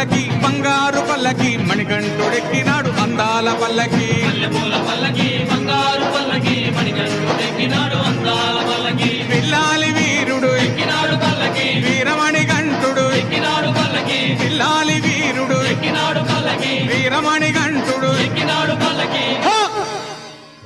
పల్లకి బంగారు పల్లకి మణికంఠుడెక్కినాడు అందాల పల్లకి మల్లెపూల పల్లకి బంగారు పల్లకి మణికంఠుడెక్కినాడు అందాల పల్లకి పిల్లాలి వీరుడు ఎక్కినాడు పల్లకి వీరమణికంఠుడు ఎక్కినాడు పల్లకి పిల్లాలి వీరుడు ఎక్కినాడు పల్లకి వీరమణికంఠుడు ఎక్కినాడు పల్లకి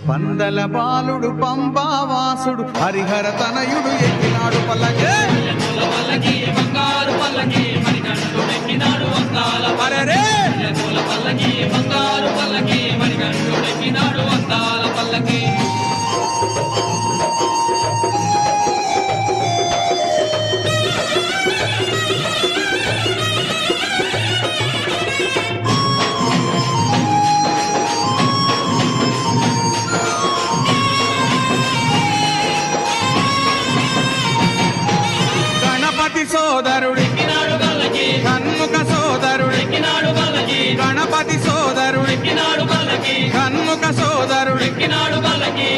పందల బాలుడు పంబావాసుడు హరిహర తనయుడు ఎక్కినాడు పల్లకి మల్లెపూల పల్లకి బంగారు పల్లకి మణికంఠుడెక్కినాడు అందాల అరెరే మల్లెపూల పల్లకి బంగారు పల్లకి మణికంఠుడెక్కినాడు అందాల పల్లకి గణపతి సోదరుడు ఎక్కినాడు పల్లకి షణ్ముఖ సోదరుడు ఎక్కినాడు పల్లకి గణపతి సోదరుడు ఎక్కినాడు పల్లకి షణ్ముఖ సోదరుడు ఎక్కినాడు పల్లకి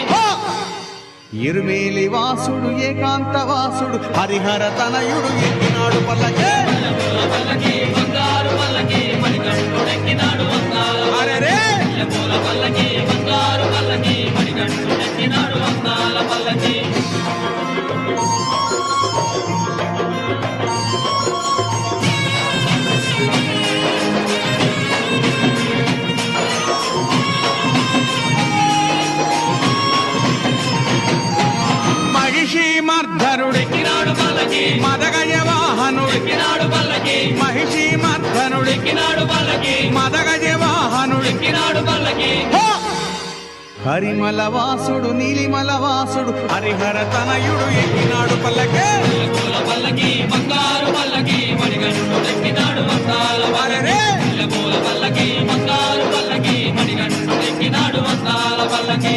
ఇరుమేలి వాసుడు ఏకాంత వాసుడు హరిహర తనయుడు ఎక్కినాడు పల్లకి మల్లెపూల పల్లకి బంగారు పల్లకి మణికంఠుడెక్కినాడు అందాల అరెరే మల్లెపూల పల్లకి బంగారు పల్లకి మణికంఠుడెక్కినాడు అందాల పల్లకి మహిషి మర్ధనుడు ఎక్కినాడు పల్లకి మదగజ వాహనుడు ఎక్కినాడు పల్లకి మహిషి మర్ధనుడు ఎక్కినాడు పల్లకి మదగజ వాహనుడు ఎక్కినాడు పల్లకి హరిమల వాసుడు నీలిమల వాసుడు హరిహర తనయుడు ఎక్కినాడు పల్లకి మల్లెపూల పల్లకి బంగారు పల్లకి మణికంఠుడెక్కినాడు అందాల పల్లకి మల్లెపూల పల్లకి బంగారు పల్లకి మణికంఠుడెక్కినాడు అందాల పల్లకి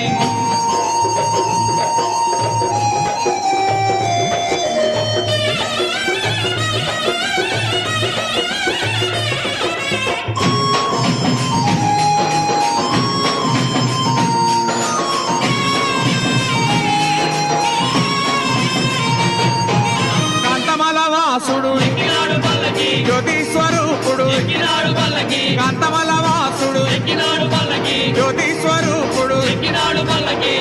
కాంతమల వాసుడు ఎక్కినాడు పల్లకి జ్యోతి స్వరూపుడు ఎక్కినాడు పల్లకి కాంతమల వాసుడు ఎక్కినాడు పల్లకి జ్యోతి స్వరూపుడు ఎక్కినాడు పల్లకి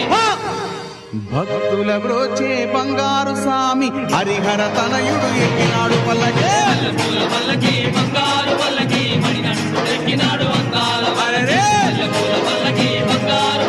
భక్తుల బ్రోచే బంగారు స్వామి హరిహర తనయుడు ఎక్కినాడు పల్లకి మల్లెపూల పల్లకి బంగారు పల్లకి మణికంఠుడెక్కినాడు అందాల అరెరే మల్లెపూల పల్లకి బంగారు